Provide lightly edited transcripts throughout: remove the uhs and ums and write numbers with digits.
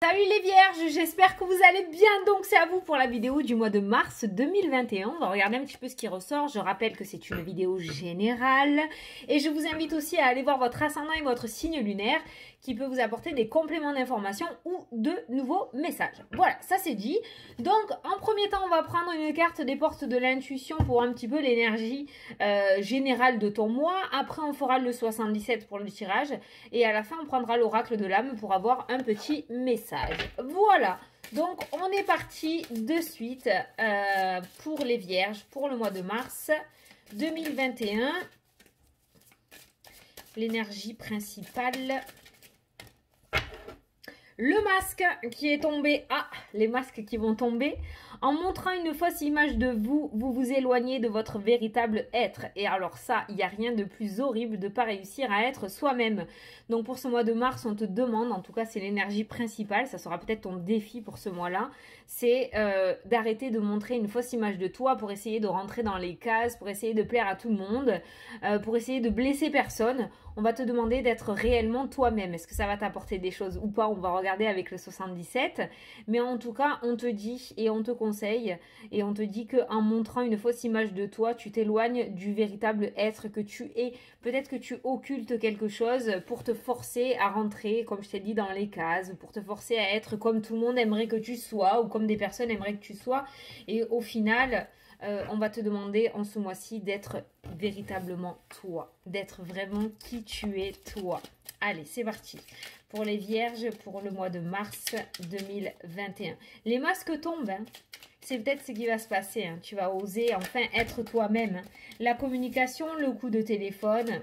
Salut les vierges, j'espère que vous allez bien. Donc c'est à vous pour la vidéo du mois de mars 2021. On va regarder un petit peu ce qui ressort. Je rappelle que c'est une vidéo générale et je vous invite aussi à aller voir votre ascendant et votre signe lunaire qui peut vous apporter des compléments d'information ou de nouveaux messages. Voilà, ça c'est dit. Donc en premier temps, on va prendre une carte des portes de l'intuition pour un petit peu l'énergie générale de ton mois. Après, on fera le 77 pour le tirage et à la fin, on prendra l'oracle de l'âme pour avoir un petit message. Voilà, donc on est parti de suite pour les vierges pour le mois de mars 2021. L'énergie principale. Le masque qui est tombé, les masques qui vont tomber. En montrant une fausse image de vous, vous vous éloignez de votre véritable être. Et alors ça, il n'y a rien de plus horrible de ne pas réussir à être soi-même. Donc pour ce mois de mars, on te demande, en tout cas c'est l'énergie principale, ça sera peut-être ton défi pour ce mois-là, c'est d'arrêter de montrer une fausse image de toi pour essayer de rentrer dans les cases, pour essayer de plaire à tout le monde, pour essayer de blesser personne. On va te demander d'être réellement toi-même. Est-ce que ça va t'apporter des choses ou pas? On va regarder avec le 77. Mais en tout cas, on te dit et on te conseille et on te dit qu'en montrant une fausse image de toi, tu t'éloignes du véritable être que tu es. Peut-être que tu occultes quelque chose pour te forcer à rentrer, comme je t'ai dit, dans les cases, pour te forcer à être comme tout le monde aimerait que tu sois ou comme des personnes aimeraient que tu sois. Et au final... on va te demander en ce mois-ci d'être véritablement toi, d'être vraiment qui tu es toi. Allez, c'est parti. Pour les vierges, pour le mois de mars 2021. Les masques tombent, hein. C'est peut-être ce qui va se passer. Hein. Tu vas oser enfin être toi-même. Hein. La communication, le coup de téléphone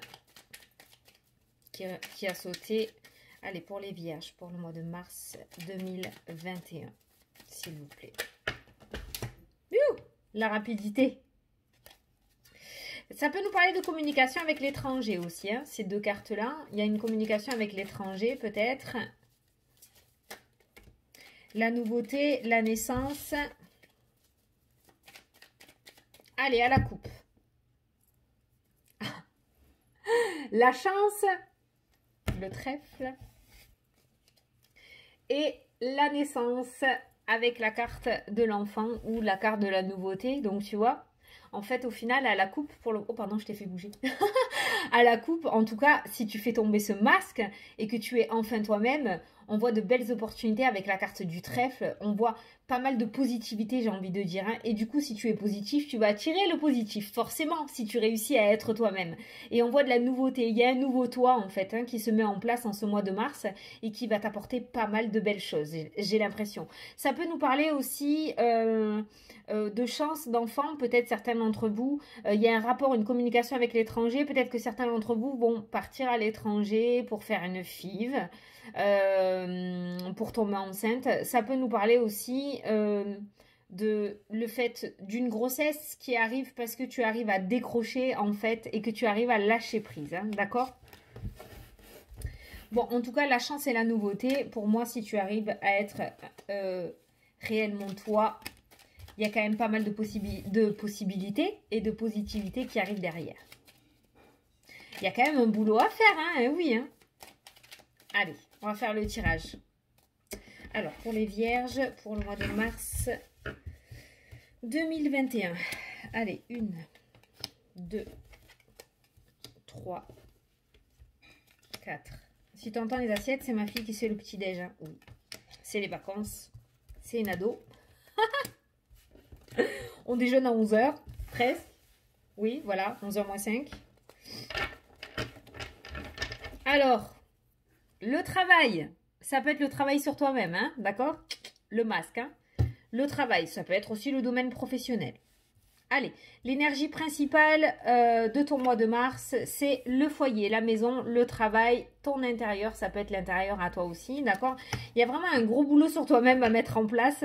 qui a sauté. Allez, pour les vierges, pour le mois de mars 2021, s'il vous plaît. La rapidité. Ça peut nous parler de communication avec l'étranger aussi, hein, ces deux cartes-là. Il y a une communication avec l'étranger, peut-être. La nouveauté, la naissance. Allez, à la coupe. La chance, le trèfle. Et la naissance avec la carte de l'enfant ou la carte de la nouveauté. Donc, tu vois, en fait, au final, à la coupe, pour le... Oh, pardon, je t'ai fait bouger. À la coupe, en tout cas, si tu fais tomber ce masque et que tu es enfin toi-même, on voit de belles opportunités avec la carte du trèfle. On voit pas mal de positivité, j'ai envie de dire. Hein. Et du coup, si tu es positif, tu vas attirer le positif, forcément, si tu réussis à être toi-même. Et on voit de la nouveauté. Il y a un nouveau toi, en fait, hein, qui se met en place en ce mois de mars et qui va t'apporter pas mal de belles choses, j'ai l'impression. Ça peut nous parler aussi de chance d'enfant. Peut-être certains d'entre vous, il y a un rapport, une communication avec l'étranger. Peut-être que certains d'entre vous vont partir à l'étranger pour faire une FIV. Pour tomber enceinte. Ça peut nous parler aussi de le fait d'une grossesse qui arrive parce que tu arrives à décrocher en fait et que tu arrives à lâcher prise, hein, d'accord? Bon, en tout cas, la chance et la nouveauté, pour moi, si tu arrives à être réellement toi, il y a quand même pas mal de possibilités et de positivité qui arrivent derrière. Il y a quand même un boulot à faire, hein, oui, hein. Allez, on va faire le tirage. Alors, pour les vierges, pour le mois de mars 2021. Allez, 1, 2, 3, 4. Si tu entends les assiettes, c'est ma fille qui fait le petit-déj. Hein. Oui. C'est les vacances. C'est une ado. On déjeune à 11h, presque. Oui, voilà, 11h moins 5. Alors... Le travail, ça peut être le travail sur toi-même, hein, d'accord? Le masque, hein. Le travail, ça peut être aussi le domaine professionnel. Allez, l'énergie principale de ton mois de mars, c'est le foyer, la maison, le travail, ton intérieur, ça peut être l'intérieur à toi aussi, d'accord? Il y a vraiment un gros boulot sur toi-même à mettre en place,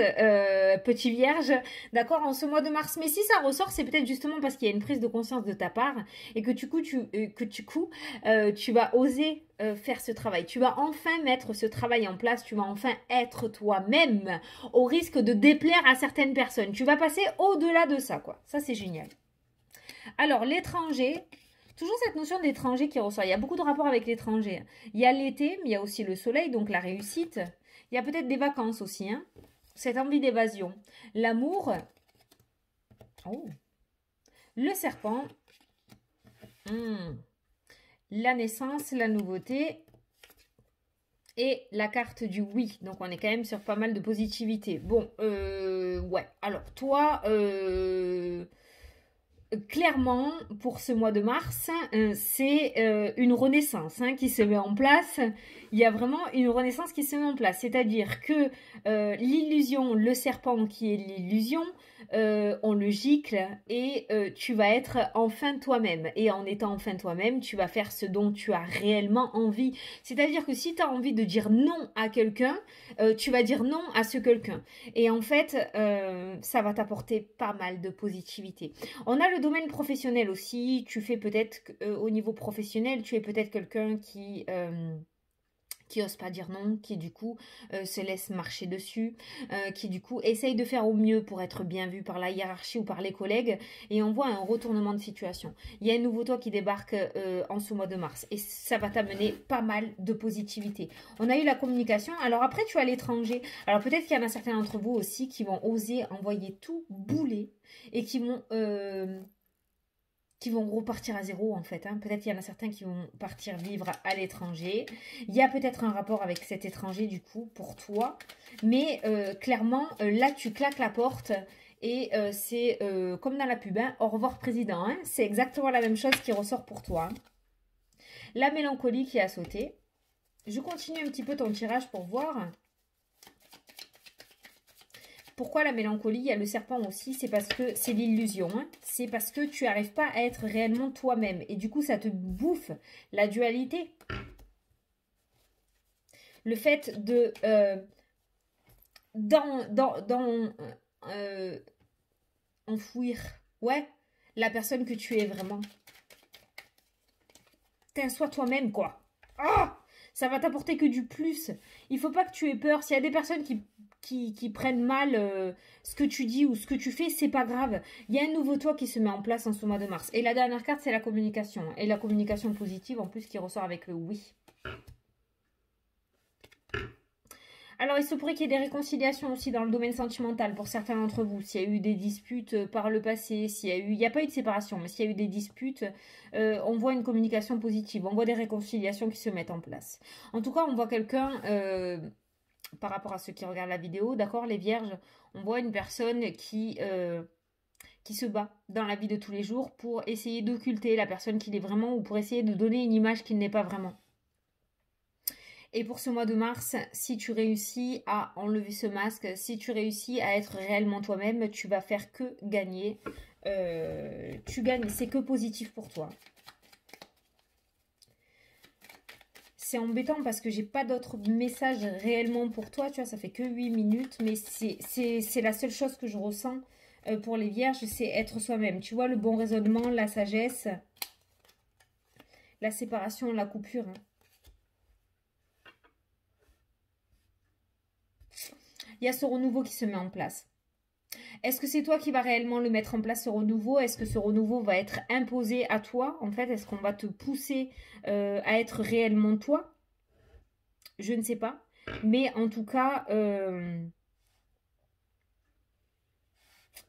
petit vierge, d'accord, en ce mois de mars. Mais si ça ressort, c'est peut-être justement parce qu'il y a une prise de conscience de ta part et que du coup, tu vas oser faire ce travail. Tu vas enfin mettre ce travail en place, tu vas enfin être toi-même au risque de déplaire à certaines personnes. Tu vas passer au-delà de ça, quoi. Ça, c'est génial. Alors, l'étranger... Toujours cette notion d'étranger qui ressort. Il y a beaucoup de rapports avec l'étranger. Il y a l'été, mais il y a aussi le soleil, donc la réussite. Il y a peut-être des vacances aussi, hein. Cette envie d'évasion. L'amour. Oh. Le serpent. La naissance, la nouveauté. Et la carte du oui. Donc, on est quand même sur pas mal de positivité. Bon, ouais. Alors, toi, clairement, pour ce mois de mars, c'est une renaissance qui se met en place. Il y a vraiment une renaissance qui se met en place. C'est-à-dire que l'illusion, le serpent qui est l'illusion, on le gicle et tu vas être enfin toi-même. Et en étant enfin toi-même, tu vas faire ce dont tu as réellement envie. C'est-à-dire que si tu as envie de dire non à quelqu'un, tu vas dire non à ce quelqu'un. Et en fait, ça va t'apporter pas mal de positivité. On a le domaine professionnel aussi. Tu fais peut-être au niveau professionnel, tu es peut-être quelqu'un qui ose pas dire non, qui du coup se laisse marcher dessus, qui du coup essaye de faire au mieux pour être bien vu par la hiérarchie ou par les collègues, et on voit un retournement de situation. Il y a un nouveau toi qui débarque en ce mois de mars, et ça va t'amener pas mal de positivité. On a eu la communication, alors après tu es à l'étranger, alors peut-être qu'il y en a certains d'entre vous aussi qui vont oser envoyer tout bouler, et qui vont repartir à zéro en fait. Peut-être qu'il y en a certains qui vont partir vivre à l'étranger. Il y a peut-être un rapport avec cet étranger du coup pour toi. Mais clairement, là tu claques la porte et c'est comme dans la pub. Au revoir président. C'est exactement la même chose qui ressort pour toi. La mélancolie qui a sauté. Je continue un petit peu ton tirage pour voir. Pourquoi la mélancolie? Il y a le serpent aussi, c'est parce que c'est l'illusion. C'est parce que tu n'arrives pas à être réellement toi-même. Et du coup, ça te bouffe la dualité. Le fait de... enfouir. Ouais, la personne que tu es vraiment. Sois toi-même, quoi. Ah, ça va t'apporter que du plus. Il faut pas que tu aies peur. S'il y a des personnes qui prennent mal ce que tu dis ou ce que tu fais, c'est pas grave. Il y a un nouveau toi qui se met en place en ce mois de mars. Et la dernière carte, c'est la communication. Et la communication positive, en plus, qui ressort avec le oui. Alors, il se pourrait qu'il y ait des réconciliations aussi dans le domaine sentimental pour certains d'entre vous. S'il y a eu des disputes par le passé, il n'y a pas eu de séparation, mais s'il y a eu des disputes, on voit une communication positive. On voit des réconciliations qui se mettent en place. En tout cas, on voit quelqu'un... par rapport à ceux qui regardent la vidéo, d'accord, les vierges, on voit une personne qui se bat dans la vie de tous les jours pour essayer d'occulter la personne qu'il est vraiment ou pour essayer de donner une image qu'il n'est pas vraiment. Et pour ce mois de mars, si tu réussis à enlever ce masque, si tu réussis à être réellement toi-même, tu vas faire que gagner. Tu gagnes, c'est que positif pour toi. C'est embêtant parce que j'ai pas d'autres messages réellement pour toi, tu vois, ça fait que 8 minutes, mais c'est la seule chose que je ressens pour les vierges, c'est être soi-même. Tu vois, le bon raisonnement, la sagesse, la séparation, la coupure. Il y a ce renouveau qui se met en place. Est-ce que c'est toi qui vas réellement le mettre en place, ce renouveau? Est-ce que ce renouveau va être imposé à toi? En fait, est-ce qu'on va te pousser à être réellement toi? Je ne sais pas. Mais en tout cas,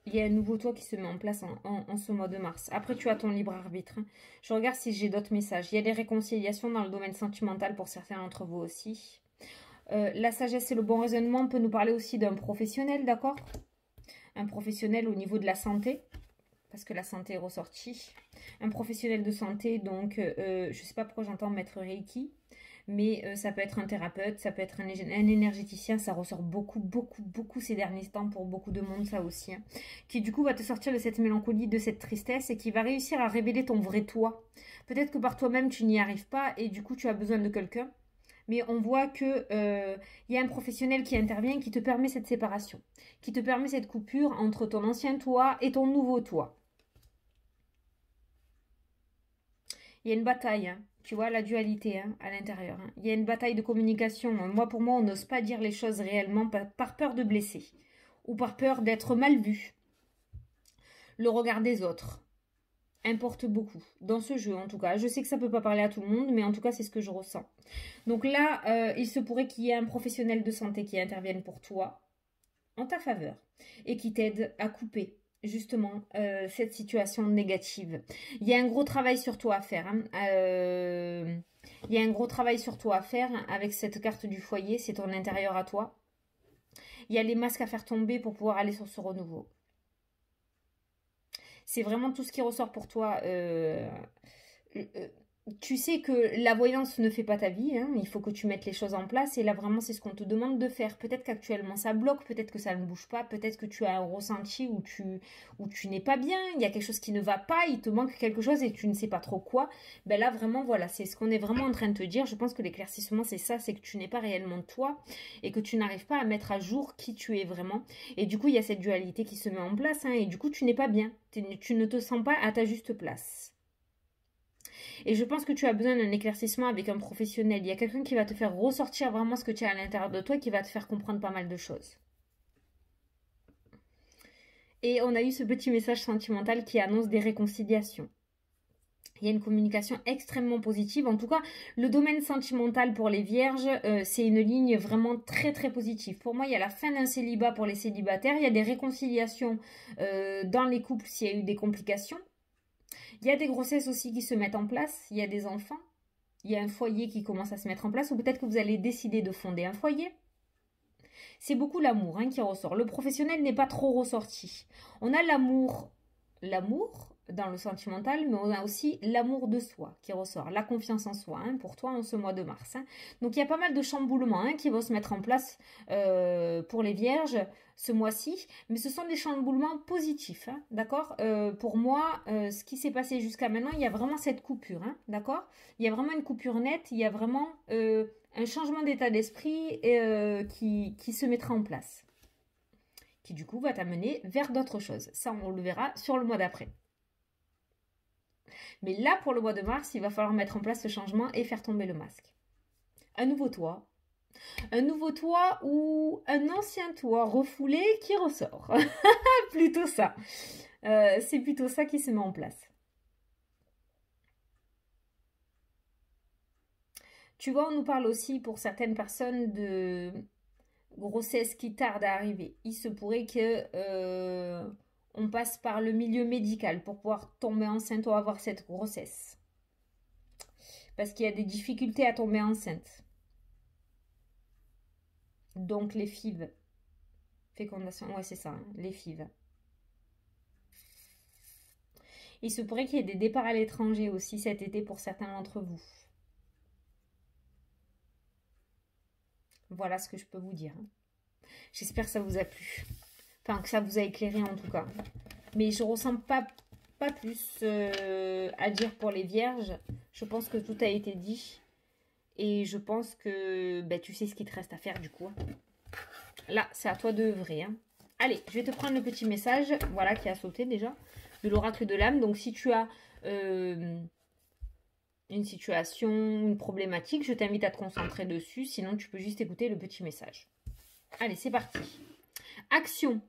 il y a un nouveau toi qui se met en place en ce mois de mars. Après, tu as ton libre arbitre. Je regarde si j'ai d'autres messages. Il y a des réconciliations dans le domaine sentimental pour certains d'entre vous aussi. La sagesse et le bon raisonnement peut nous parler aussi d'un professionnel, d'accord? Un professionnel au niveau de la santé, parce que la santé est ressortie. Un professionnel de santé, donc je ne sais pas pourquoi j'entends maître Reiki, mais ça peut être un thérapeute, ça peut être un énergéticien, ça ressort beaucoup, beaucoup, beaucoup ces derniers temps pour beaucoup de monde, ça aussi, qui du coup va te sortir de cette mélancolie, de cette tristesse et qui va réussir à révéler ton vrai toi. Peut-être que par toi-même tu n'y arrives pas et du coup tu as besoin de quelqu'un. Mais on voit qu'il y a un professionnel qui intervient, qui te permet cette séparation, qui te permet cette coupure entre ton ancien toi et ton nouveau toi. Il y a une bataille, tu vois, la dualité à l'intérieur. Il y a une bataille de communication. Pour moi, on n'ose pas dire les choses réellement par peur de blesser ou par peur d'être mal vu. Le regard des autres. importe beaucoup. Dans ce jeu, en tout cas. Je sais que ça peut pas parler à tout le monde, mais en tout cas, c'est ce que je ressens. Donc là, il se pourrait qu'il y ait un professionnel de santé qui intervienne pour toi, en ta faveur, et qui t'aide à couper justement cette situation négative. Il y a un gros travail sur toi à faire. Hein. Il y a un gros travail sur toi à faire avec cette carte du foyer, c'est ton intérieur à toi. Il y a les masques à faire tomber pour pouvoir aller sur ce renouveau. C'est vraiment tout ce qui ressort pour toi. Tu sais que la voyance ne fait pas ta vie, hein. Il faut que tu mettes les choses en place et là vraiment c'est ce qu'on te demande de faire. Peut-être qu'actuellement ça bloque, peut-être que ça ne bouge pas, peut-être que tu as un ressenti où tu n'es pas bien, il y a quelque chose qui ne va pas, il te manque quelque chose et tu ne sais pas trop quoi. Ben là vraiment voilà, c'est ce qu'on est vraiment en train de te dire. Je pense que l'éclaircissement c'est ça, c'est que tu n'es pas réellement toi et que tu n'arrives pas à mettre à jour qui tu es vraiment. Et du coup il y a cette dualité qui se met en place, hein, et du coup tu n'es pas bien, tu ne te sens pas à ta juste place. Et je pense que tu as besoin d'un éclaircissement avec un professionnel. Il y a quelqu'un qui va te faire ressortir vraiment ce que tu as à l'intérieur de toi et qui va te faire comprendre pas mal de choses. Et on a eu ce petit message sentimental qui annonce des réconciliations. Il y a une communication extrêmement positive. En tout cas, le domaine sentimental pour les vierges, c'est une ligne vraiment très très positive. Pour moi, il y a la fin d'un célibat pour les célibataires. Il y a des réconciliations dans les couples s'il y a eu des complications. Il y a des grossesses aussi qui se mettent en place, il y a des enfants, il y a un foyer qui commence à se mettre en place, ou peut-être que vous allez décider de fonder un foyer. C'est beaucoup l'amour hein, qui ressort. Le professionnel n'est pas trop ressorti. On a l'amour dans le sentimental, mais on a aussi l'amour de soi qui ressort, la confiance en soi, hein, pour toi en ce mois de mars. Hein. Donc il y a pas mal de chamboulements hein, qui vont se mettre en place pour les vierges ce mois-ci, mais ce sont des chamboulements positifs, hein, d'accord. Pour moi, ce qui s'est passé jusqu'à maintenant, il y a vraiment cette coupure, hein, d'accord. Il y a vraiment une coupure nette, il y a vraiment un changement d'état d'esprit qui se mettra en place, qui du coup va t'amener vers d'autres choses. Ça, on le verra sur le mois d'après. Mais là, pour le mois de mars, il va falloir mettre en place ce changement et faire tomber le masque. Un nouveau toit. Un nouveau toit ou un ancien toit refoulé qui ressort. Plutôt ça. C'est plutôt ça qui se met en place. Tu vois, on nous parle aussi pour certaines personnes de grossesse qui tarde à arriver. Il se pourrait que on passe par le milieu médical pour pouvoir tomber enceinte ou avoir cette grossesse. Parce qu'il y a des difficultés à tomber enceinte. Donc les FIV. Fécondation, ouais c'est ça, hein, les FIV. Il se pourrait qu'il y ait des départs à l'étranger aussi cet été pour certains d'entre vous. Voilà ce que je peux vous dire. J'espère que ça vous a plu. Enfin, que ça vous a éclairé en tout cas. Mais je ressens pas plus à dire pour les vierges. Je pense que tout a été dit. Et je pense que tu sais ce qu'il te reste à faire du coup. Là, c'est à toi de œuvrer. Hein. Allez, je vais te prendre le petit message. Voilà, qui a sauté déjà. De l'oracle de l'âme. Donc, si tu as une situation, une problématique, je t'invite à te concentrer dessus. Sinon, tu peux juste écouter le petit message. Allez, c'est parti. Action.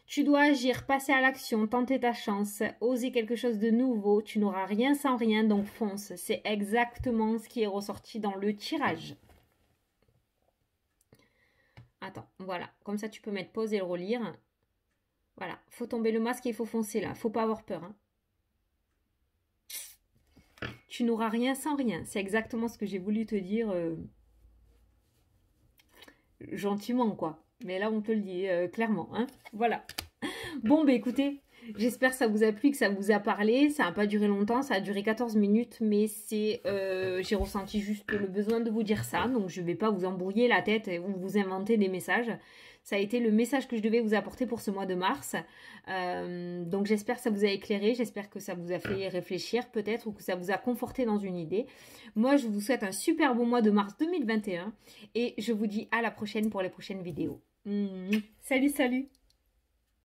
Tu dois agir, passer à l'action, tenter ta chance, oser quelque chose de nouveau. Tu n'auras rien sans rien, donc fonce. C'est exactement ce qui est ressorti dans le tirage. Attends, voilà. Comme ça, tu peux mettre pause et le relire. Voilà. Faut tomber le masque et il faut foncer là. Faut pas avoir peur. Hein. Tu n'auras rien sans rien. C'est exactement ce que j'ai voulu te dire gentiment, quoi. Mais là, on te le dit clairement. Hein. Voilà. Bon, écoutez, j'espère que ça vous a plu, que ça vous a parlé. Ça n'a pas duré longtemps, ça a duré 14 minutes. Mais c'est, j'ai ressenti juste le besoin de vous dire ça. Donc, je ne vais pas vous embrouiller la tête ou vous inventer des messages. Ça a été le message que je devais vous apporter pour ce mois de mars. Donc, j'espère que ça vous a éclairé. J'espère que ça vous a fait réfléchir peut-être ou que ça vous a conforté dans une idée. Moi, je vous souhaite un super bon mois de mars 2021. Et je vous dis à la prochaine pour les prochaines vidéos. Salut, salut!